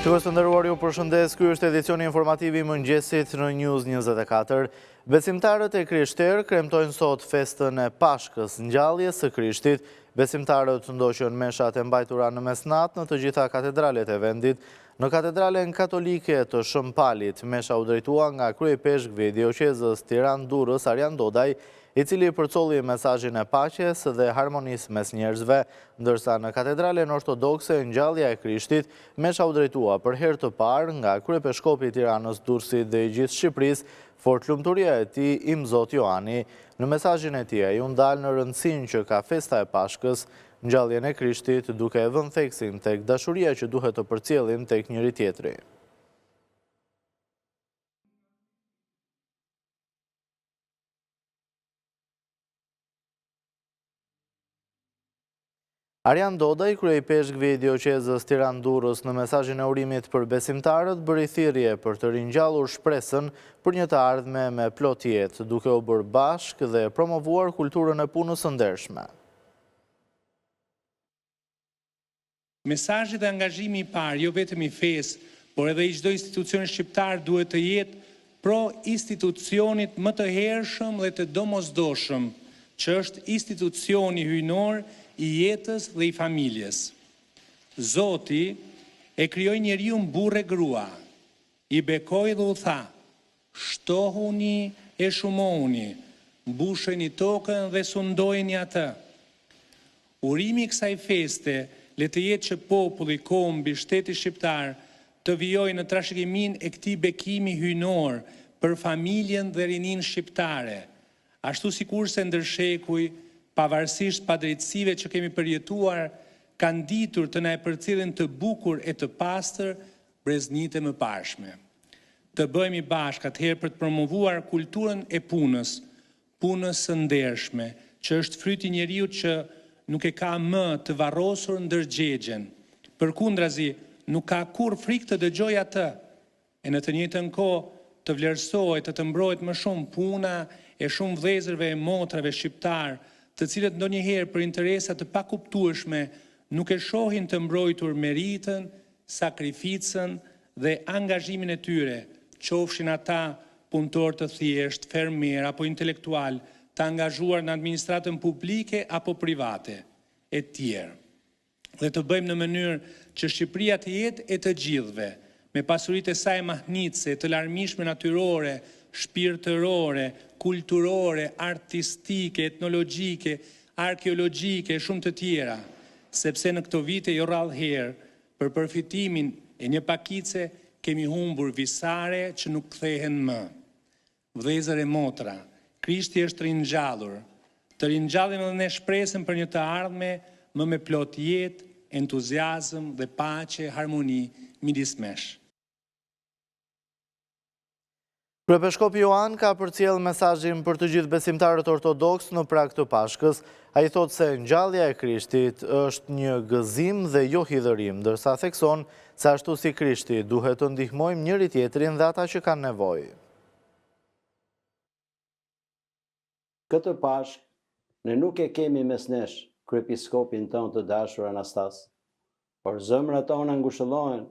Shikues të nderuar, ju përshëndes. Ky është edicioni informativ i mëngjesit në News 24. Besimtarët e Krishterë kremtojnë sot festën e Pashkës, ngjalljes së Krishtit. Besimtarët ndoqën meshat e mbajtura në mesnat në të gjitha katedralet e vendit. Në katedralen katolike të Shëmpalit, mesha u drejtua nga kryepeshkvi i dioqezës Tiranë-Durrës Arjan Dodaj, i cili përcolli mesazhin e paqes dhe harmonisë mes njerëzve, ndërsa në katedralen ortodokse ngjallja e Krishtit, mesha u drejtua për herë të parë nga kryepeshkopi i Tiranës, Durrësit dhe i gjithë Shqipërisë, fort lumturia e tij Im Zot Johani. Në mesazhin e tij u ndal në rëndësinë që ka festa e Pashkës, ngjalljen e Krishtit, duke e vënë theksin tek dashuria që duhet të përcjellim tek njëri tjetri. Arjan Dodaj, kryepeshkvi i dioqezës Tiranë-Durrës, në mesazhin e urimit për besimtarët, bëri thirrje për të ringjallur shpresën për një të ardhme me plot jetë, duke u bërë bashkë dhe promovuar kulturën e punës së ndershme. Mesazhi dhe angazhimi i parë, jo vetëm i fesë, por edhe i çdo institucioni shqiptar duhet të jetë pro institucionit më të hershëm dhe të domosdoshëm, që është institucioni hyjnor i jetës dhe i familjes. Zoti e krijoi njeriu burrë e grua, i bekoi dhe u tha: shtohuni e shumohuni, mbusheni tokën dhe sundojeni atë. Urimi i kësaj feste le të jetë që populli, kombi, shteti shqiptar të vijojë në trashëgiminë e këtij bekimi hyjnor për familjen dhe rinin shqiptare, ashtu sikurse ndërshekuj, pavarësisht padrejtësive që kemi përjetuar, kanë ditur të na e përcjellin të bukur e të pastër breznitë e mëparshme. Të bëhemi bashkë atëherë për të promovuar kulturën e punës së ndershme, që është fryti i njeriu që nuk e ka më të varrosur ndërgjegjen. Përkundrazi, nuk ka kur frikë të dëgjojë atë, e në të njëjtën kohë të vlerësohet, të mbrohet më shumë puna e shumë vëllezërve e motrave shqiptar, të cilët ndonjëherë për interesa të pakuptueshme nuk e shohin të mbrojtur meritën, sakrificën dhe angazhimin e tyre, qofshin ata punëtor të thjesht, fermer apo intelektual, të angazhuar në administratën publike apo private, e tjerë. Dhe të bëjmë në mënyrë që Shqipëria të jetë e të gjithëve, me pasuritë e saj mahnitse, të larmishme natyrore, shpirtërore, kulturore, artistike, etnologjike, arkeologjike, shumë të tjera, sepse në këto vite jo rrallëherë, për përfitimin e një pakice, kemi humbur visare që nuk kthehen më. Vëllezër e motra, Krishti është ringjallur. Të ringjallim edhe ne shpresën për një të ardhme më me plot jetë, entuziazëm dhe paqe, harmoni midis mesh. Kryepeshkopi Johan ka përcjell mesazhin për të gjithë besimtarët ortodoks në prag të Pashkës. Ai thotë se ngjallja e Krishtit është një gëzim dhe jo hidhërim, ndërsa thekson se ashtu si Krishti duhet të ndihmojmë njëri tjetrin dhe ata që kanë nevojë. Këtë Pashkë ne nuk e kemi mes nesh kryepiskopin tonë të dashur Anastas, por zemrat tona ngushëllohen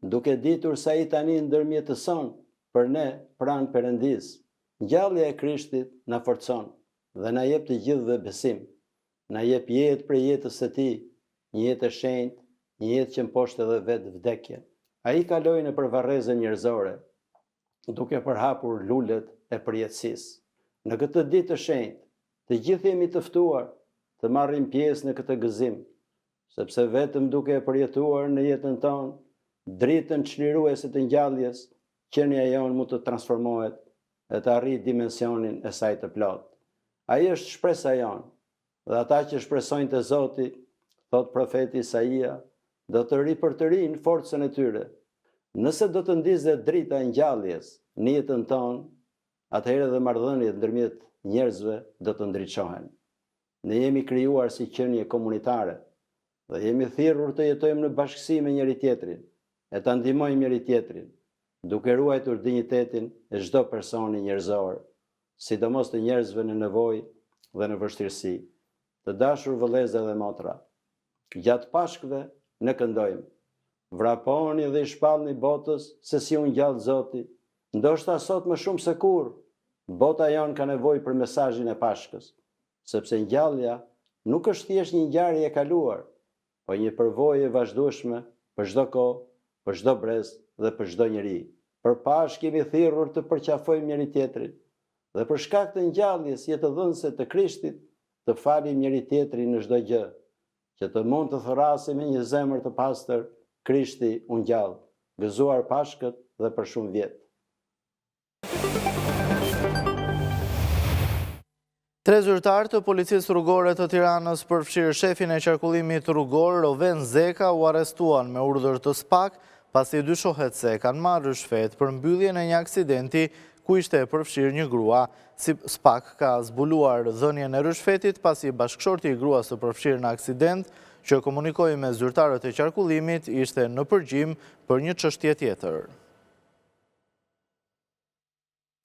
duke ditur se ai tani ndërmjetëson për ne pranë Perëndis. Ngjallja e Krishtit na forcon dhe na jep të gjithëve besim. Na jep jetë për jetës së tij, një jetë e shenjtë, një jetë që mposhtë edhe vetë vdekjen. Ai kaloi nëpër varrezën njerëzore, duke përhapur lulet e përjetësisë. Në këtë ditë të shenjtë, të gjithë jemi të ftuar të marrim pjesë në këtë gëzim, sepse vetëm duke e përjetuar në jetën tonë dritën çliruese të ngjalljes, qenia jonë mund të transformohet dhe të arrijë dimensionin e saj të plotë. Ai është shpresa jonë, dhe ata që shpresojnë te Zoti, thot profeti Isaia, do të ripërtërijnë forcën e tyre. Nëse do të ndizë drita e ngjalljes në jetën tonë, atëherë dhe marrëdhëniet ndërmjet njerëzve do të ndriçohen. Ne jemi krijuar si qenie komunitare dhe jemi thirrur të jetojmë në bashkësi me njëri tjetrin, e ta ndihmojmë njëri tjetrin, duke ruajtur dinjitetin e çdo personi njerëzor, sidomos të njerëzve në nevojë dhe në vështirësi. Të dashur vëllezër dhe motra, gjatë Pashkëve ne këndojmë: vraponi dhe i shpallni botës se si unë gjallë Zoti, ndoshta sot më shumë se kur, bota jonë ka nevojë për mesazhin e Pashkës, sepse ngjallja nuk është thjesht një ngjarje e kaluar, po një përvojë e vazhdueshme për çdo kohë, për çdo brez dhe për çdo njeri. Për Pashkë kemi thirrur të përqafojmë njëri tjetrin, dhe për shkak të ngjalljes jetëdhënëse të Krishtit, të falim njëri tjetrin në çdo gjë, që të mund të thrasim me një zemër të pastër, Krishti u ngjall, gëzuar Pashkët dhe për shumë vjet. Tre zyrtarë të policisë rrugore të Tiranës përfshirë shefin e qarkullimit rrugor Roven Zeka u arrestuan me urdhër të SPAK, pasi dyshohet se kanë marrë rishfet për mbylljen e një aksidenti ku ishte përfshirë një grua. Si SPAK ka zbuluar dhënien e rishfetit pasi bashkëshorti i gruas të përfshirë në aksident që komunikoi me zyrtarët e qarkullimit ishte në përgjim për një çështje tjetër.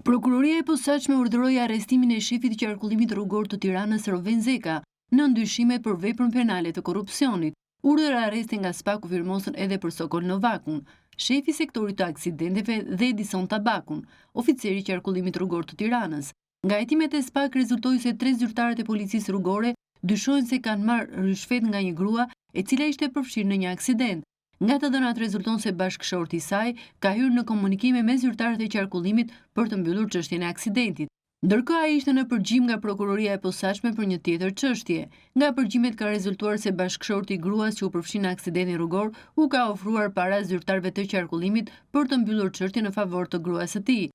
Prokuroria e posaçme urdhëroi arrestimin e shefit të qarkullimit rrugor të Tiranës Roven Zeka në ndyshime për veprën penale të korrupsionit. Urdhër arresti nga SPAK u firmosën edhe për Sokol Novakun, shefi i sektorit të aksidenteve dhe Edison Tabakun, oficeri i qarkullimit rrugor të Tiranës. Nga hetimet e SPAK rezultoi se tre zyrtarët e policisë rrugore dyshohen se kanë marrë rishfet nga një grua e cila ishte përfshirë në një aksident. Nga të dhënat rezulton se bashkëshorti i saj ka hyrë në komunikime me zyrtarët e qarkullimit për të mbyllur çështjen e aksidentit. Ndërkohë ai ishte në përgjim nga prokuroria e posaçme për një tjetër çështje. Nga përgjimet ka rezultuar se bashkëshorti i gruas që u përfshi në aksidentin rrugor u ka ofruar para zyrtarëve të qarkullimit për të mbyllur çështjen në favor të gruas së tij.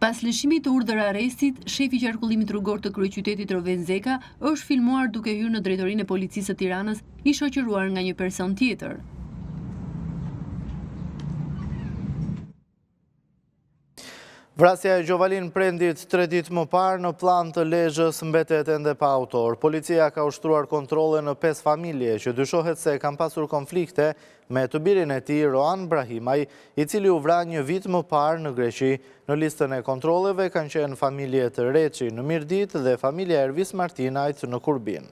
Pas lëshimit të urdhër arrestit, shefi i qarkullimit rrugor të kryeqytetit Roven Zeka është filmuar duke hyrë në drejtorinë e policisë së Tiranës, i shoqëruar nga një person tjetër. Vrasja e Gjovalin Prendit 3 ditë më parë në plan të Lezhës mbetet ende pa autor. Policia ka ushtruar kontrole në 5 familje që dyshohet se kanë pasur konflikte me të birin e tij Roan Brahimaj, i cili u vra një vit më parë në Greqi. Në listën e kontroleve kanë qenë familje të Reçi në Mirdit dhe familja Ervis Martinajt në Kurbin.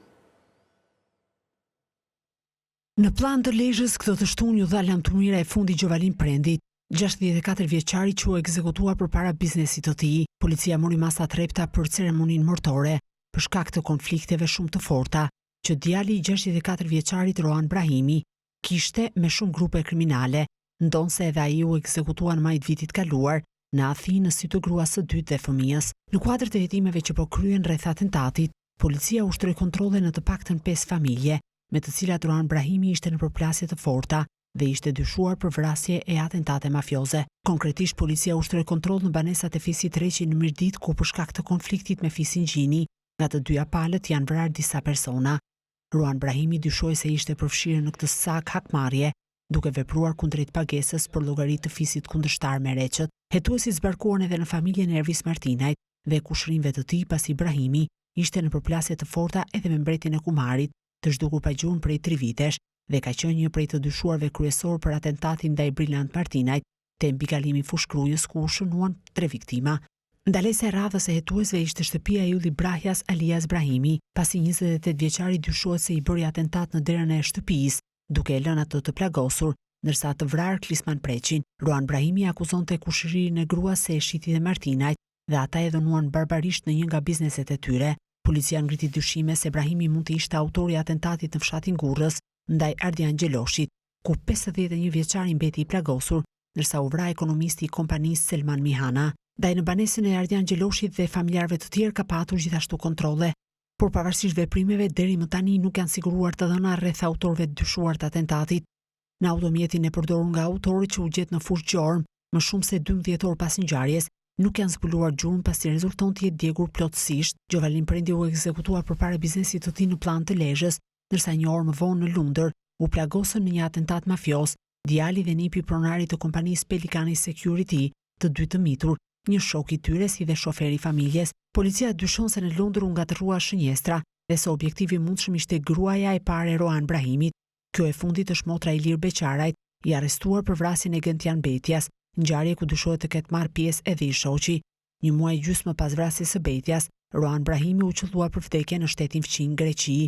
Në plan të Lezhës këtë të shtunë ju dha lamturmira e fundit Gjovalin Prendit, 64 vjeçari që u ekzekutua përpara biznesit të tij. Policia mori masa trepta për ceremoninë martore për shkak të konflikteve shumë të forta që djali i 64 vjeçarit Roan Brahimi kishte me shumë grupe kriminale, ndonse edhe ai u ekzekutua në maj të vitit kaluar në Athinë në sy të gruas së dytë dhe fëmijës. Në kuadër të hetimeve që po kryen rreth atentatit, policia ushtroi kontrolle në të paktën 5 familje, me të cilat Roan Brahimi ishte në përplasje të forta dhe ishte dyshuar për vrasje e atentate mafioze. Konkretisht, policia ushtroi kontroll në banesat e fisit Reçi në Mirdit, ku për shkak të konfliktit me fisin Gjini, nga të dyja palët janë vrarë disa persona. Roan Brahimi dyshoi se ishte përfshirë në këtë sak hakmarrje, duke vepruar kundrejt pagesës për llogari të fisit kundërshtar me Reçët. Hetuesi zbarkuan edhe në familjen e Ervis Martinajt dhe kushërinjve të tij, pasi Brahimi ishte në përplasje të forta edhe me mbretin e Kumarit, të zhdukur pa gjuhën prej 3 vitesh, dhe ka qenë një prej të dyshuarve kryesor për atentatin ndaj Brillant Martinajt, te mbikalimi fushkrujës ku u shënuan 3 viktima. Ndalesa e radhës e hetuesve ishte shtëpia e Ylli Brahjas alias Brahimi, pasi 28 vjeçari dyshohet se i bëri atentat në derën e shtëpisë, duke e lënë atë të plagosur, ndërsa të vrarë Klisman Preçin. Roan Brahimi akuzonte kushërinë e gruas se e shiti dhe Martinajt dhe ata e dhënuan barbarisht në një nga bizneset e tyre. Policia ngriti dyshime se Brahimi mund të ishte autori i atentatit në fshatin Gurrës ndaj Ardian Gjeloshit, ku 51 vjeçari mbeti i plagosur, ndërsa u vra ekonomisti i kompanisë Selman Mihana. Ndaj në banesën e Ardian Gjeloshit dhe familjarëve të tjerë ka patur gjithashtu kontrolle, por pavarësisht veprimeve deri më tani nuk janë siguruar të dhëna rreth autorëve të dyshuar të atentatit. Në automjetin e përdorur nga autori që u gjet në fushë gjormë, më shumë se 12 orë pas ngjarjes, nuk janë zbuluar gjurmë pasi rezulton të jetë djegur plotësisht. Gjovalin Prendi u ekzekutua përpara biznesit të tij në plan të Lezhës, ndërsa një orë më vonë në Lundër u plagosën në një atentat mafios djali dhe nipi pronari të kompanisë Pelikani Security, të dy të mitur, një shok i tyre si dhe shoferi i familjes. Policia dyshon se në Lundër u ngatërrua shënjestra dhe se objektivi i mundshëm ishte gruaja e parë e Roan Brahimit. Kjo e fundit është motra Ilir Beqarajt, i arrestuar për vrasjen e Gentian Betjas, ngjarje ku dyshohet të ketë marrë pjesë edhe i shoqi. Një muaj gjysmë pas vrasjes së Betjas, Roan Brahimi u qellua për vdekje në shtetin fqin Greqi.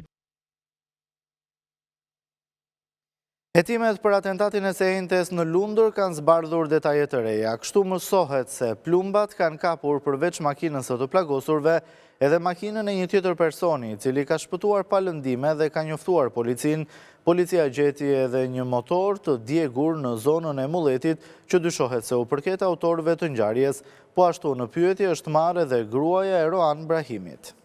Hetimet për atentatin e sejntes në Lundër kanë zbardhur detaje të reja. Kështu mësohet se plumbat kanë kapur përveç makinës së të plagosurve edhe makinën e një tjetër personi, cili ka shpëtuar pa lëndime dhe ka njoftuar policin. Policia gjeti edhe një motor të djegur në zonën e Mulletit që dyshohet se u përket autorëve të ngjarjes, po ashtu në pyetje është marrë edhe gruaja e Roan Brahimit.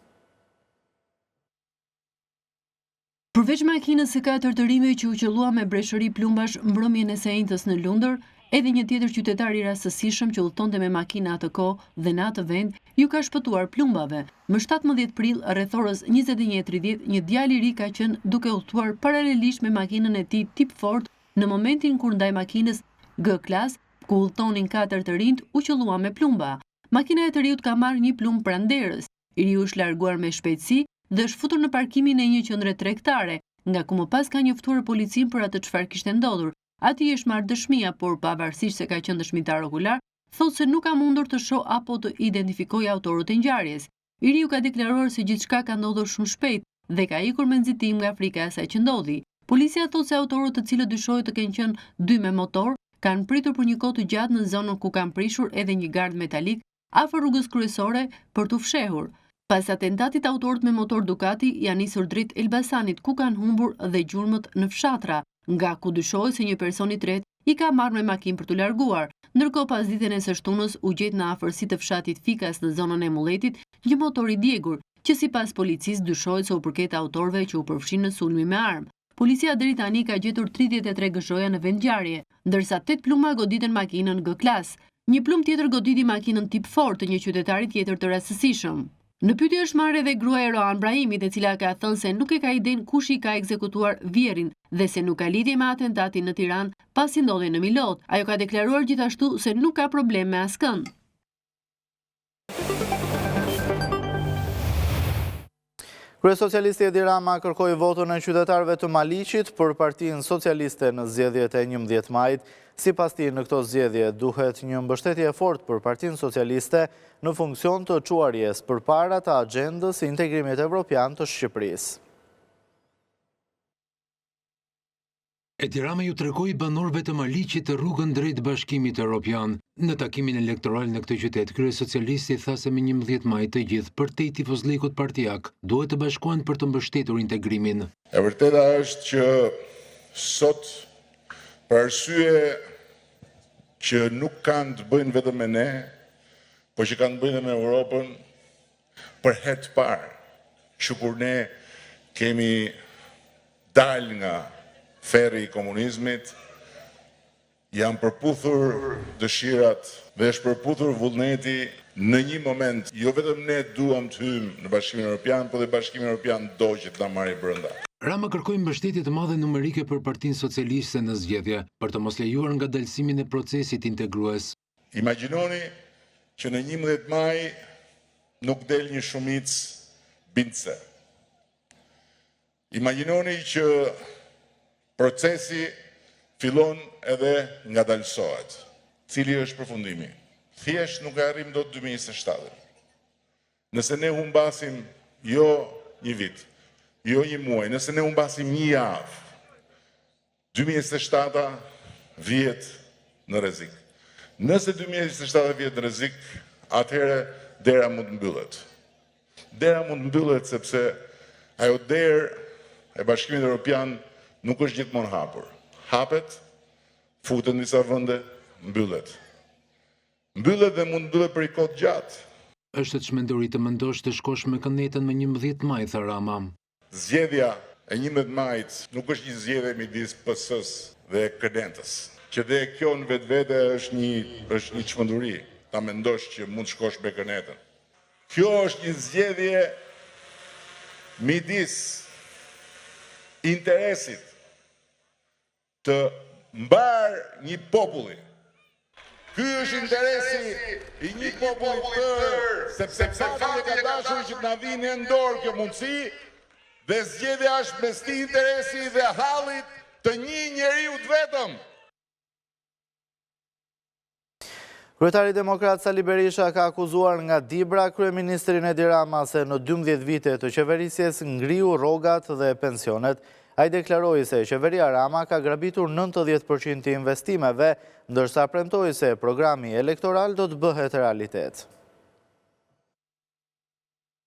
Përveç makinës së 4 të rinjve që u qellua me breshëri plumbash mbrëmjen e sejntës në Lundër, edhe një tjetër qytetar i rastësishëm që udhtonte me makinë atë kohë dhe në atë vend ju ka shpëtuar plumbave. Më 17 prill, rreth orës 21:30, një djalë i ri ka qenë duke udhtuar paralelisht me makinën e tij tip Ford në momentin kur ndaj makinës G-klas, ku udhtonin 4 të rinjt, u qellua me plumba. Makina e të riut ka marrë një plumb pranderës. I riu është larguar me shpejtësi dhe është futur në parkimin e një qendre tregtare, nga ku më pas ka njoftuar policin për atë çfarë kishte ndodhur. Ati është marrë dëshmia, por pavarësisht se ka qenë dëshmitar okular, thotë se nuk ka mundur të shoh apo të identifikojë autorët e ngjarjes. I riu ka deklaruar se gjithçka ka ndodhur shumë shpejt dhe ka ikur me nxitim nga frika e asaj që ndodhi. Policia thotë se autorët, të cilët dyshohet të kenë qenë 2 me motor, kanë pritur për një kohë të gjatë në zonën ku kanë prishur edhe një gard metalik afër rrugës kryesore për t'u fshehur. Pas atentatit, autorët me motor Ducati janë nisur drejt Elbasanit, ku kanë humbur dhe gjurmët në fshatra, nga ku dyshohet se një person i tretë i ka marrë me makinë për t'u larguar. Ndërkohë, pas ditën e së shtunës u gjet në afërsi të fshatit Fikas në zonën e Mulletit një motor i djegur, që sipas policisë dyshohet se u përket autorëve që u përfshin në sulmi me armë. Policia deri tani ka gjetur 33 gëshoja në vendngjarje, ndërsa 8 pluma goditën makinën G-klas. Një plumb tjetër goditi makinën tip Ford të një qytetari tjetër të rastësishëm. Në pyetje është marrë edhe gruaja e Roan Brahimit, e cila ka thënë se nuk e ka idenë kush i ka ekzekutuar vjerin dhe se nuk ka lidhje me atentatin në Tiranë pasi ndodhi në Milot. Ajo ka deklaruar gjithashtu se nuk ka problem me askënd. Kryesocialisti Edi Rama kërkoi votën e qytetarëve të Maliqit për Partinë Socialiste në zgjedhjet e 11 majit. Sipas tij, në këto zgjedhje duhet një mbështetje fort për Partinë Socialiste në funksion të çuarjes përpara të agjendës së integrimit evropian të Shqipërisë. Edi Rama ju tregoi banorëve të Maliqit të rrugën drejt Bashkimit Evropian. Në takimin elektoral në këtë qytet, kryesocialisti tha se me 11 maj të gjithë përtej tifozlekut partijak duhet të bashkohen për të mbështetur integrimin. E vërteta është që sot, për arsye që nuk kanë të bëjnë vetëm me ne, por që kanë të bëjnë me Europën, për herë të parë, që kur ne kemi dalë nga ferri i komunizmit, janë përputhur dëshirat dhe është përputhur vullneti në një moment. Jo vetëm ne duam të hyjmë në Bashkimin Evropian, por dhe Bashkimi Evropian do që të na marrë brenda. Rama kërkoi mbështetje të madhe numerike për Partinë Socialiste në zgjedhje për të mos lejuar ngadalësimin e procesit integrues. Imagjinoni që në 11 maj nuk del një shumicë bindse. Imagjinoni që procesi fillon edhe ngadalësohet. Cili është përfundimi? Thjesht nuk e arrim dot 2027. Nëse ne humbasim jo një vit, jo një muaj, nëse ne humbasim një javë, 2027 vjet në rrezik. Nëse 2027 vjet në rrezik, atëherë dera mund të mbyllet. Dera mund të mbyllet sepse ajo derë e Bashkimit Evropian nuk është gjithmonë hapur. Hapet, futen disa vende, mbyllet. Mbyllet dhe mund mbyllet për i kohë gjatë. Është të çmenduri të mendosh të shkosh me kënetën me 11 maj, tha Rama. Zgjedhja e 11 majit nuk është një zgjedhje midis PS-s dhe kënetës. Që dhe kjo në vetvete është një çmenduri, ta mendosh që mund shkosh me kënetën. Kjo është një zgjedhje midis interesit të mbar një populli. Ky është interesi i një populli tërë, sepse fakti ka dashur që të na vinë në dorë kjo mundësi, dhe zgjedhja është mes këtij interesi dhe hallit të një njeriu të vetëm. Kryetari demokrat Sali Berisha ka akuzuar nga Dibra kryeministrin Edi Rama se në 12 vite të qeverisjes ngriu rrogat dhe pensionet. Ai deklaroi se qeveria Rama ka grabitur 90% të investimeve, ndërsa premtoi se programi elektoral do të bëhet realitet.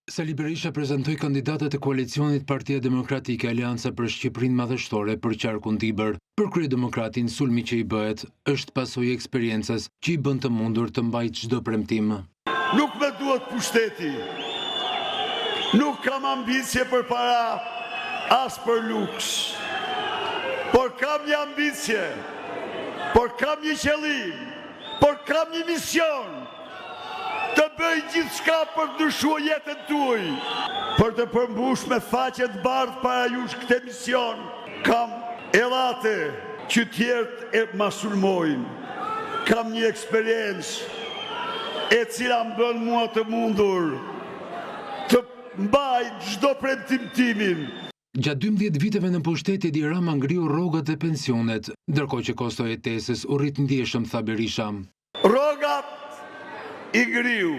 Sali Berisha prezentoi kandidatët e koalicionit Partia Demokratike Aleanca për Shqipërinë Madhështore për qarkun Tibër. Për kryedemokratin, sulmi që i bëhet është pasojë e eksperiencës që i bën të mundur të mbajtë çdo premtim. Nuk më duhet pushteti, nuk kam ambicie për para, as për luks, por kam një ambicie, por kam një qëllim, por kam një mision, të bëj gjithçka për të ndryshuar jetën tuaj, për të përmbush me faqe të bardhë para jush këtë mision. Kam elate që tjerët e ma sulmojnë, kam një eksperiencë e cila më bën mua të mundur të mbaj çdo premtim timin. Gjatë 12 viteve në pushtet, Edi Rama ngriu rrogat dhe pensionet, ndërkohë që kosto e jetesës u rrit ndjeshëm, tha Berisha. Rrogat i ngriu,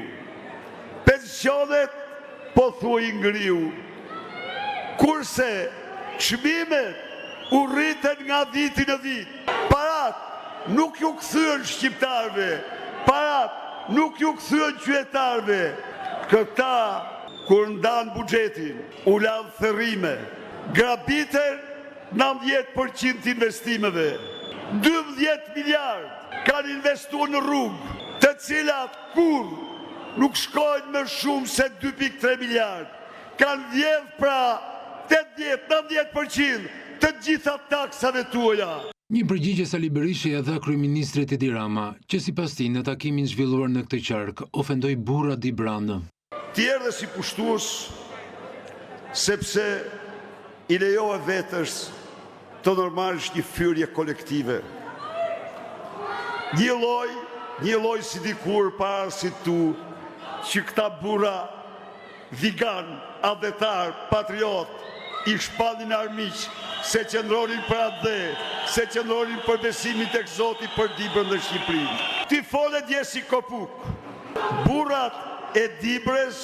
pensionet po thuaj i ngriu, kurse çmimet u rriten nga viti në vit. Parat nuk ju kthyen shqiptarëve, parat nuk ju kthyen qytetarëve. Këta, kur ndan buxhetin, u lan therrime, grabiten 90% investimeve. 12 miliard kanë investuar në rrugë, të cilat kur nuk shkojnë më shumë se 2.3 miliard. Kanë vjedh pra 80-90% të gjitha taksave tuaja. Një përgjigje Sali Berisha ia dha kryeministrit Edi Rama, që sipas tij në takimin zhvilluar në këtë qark ofendoi burra di branë. Ti erdhe si pushtues sepse i lejove vetës të normalisht një fyrje kolektive. Një lloj si dikur para si tu, që këta burra vigan, adhetar, patriot, i shpallin armiq, se qëndronin për atë dhe, se qëndronin për besimin tek Zoti për Dibrën dhe Shqipërinë. Ti fole dje si kopuk. Burrat e Dibrës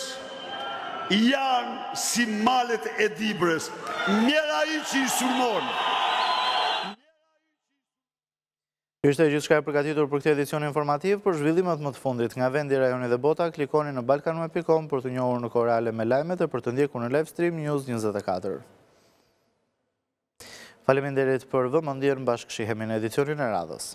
janë si malet e Dibrës. Njëra i që i sulmon. Ishte gjithçka e përgatitur për këtë edicion informativ. Për zhvillimet më të fundit nga vendi, rajoni dhe bota, klikoni në balkanme.com për të njohur në kohë reale me lajmet e për të ndjekur në live stream News 24. Faleminderit për vëmendjen, bashkëshihemi në edicionin e radhës.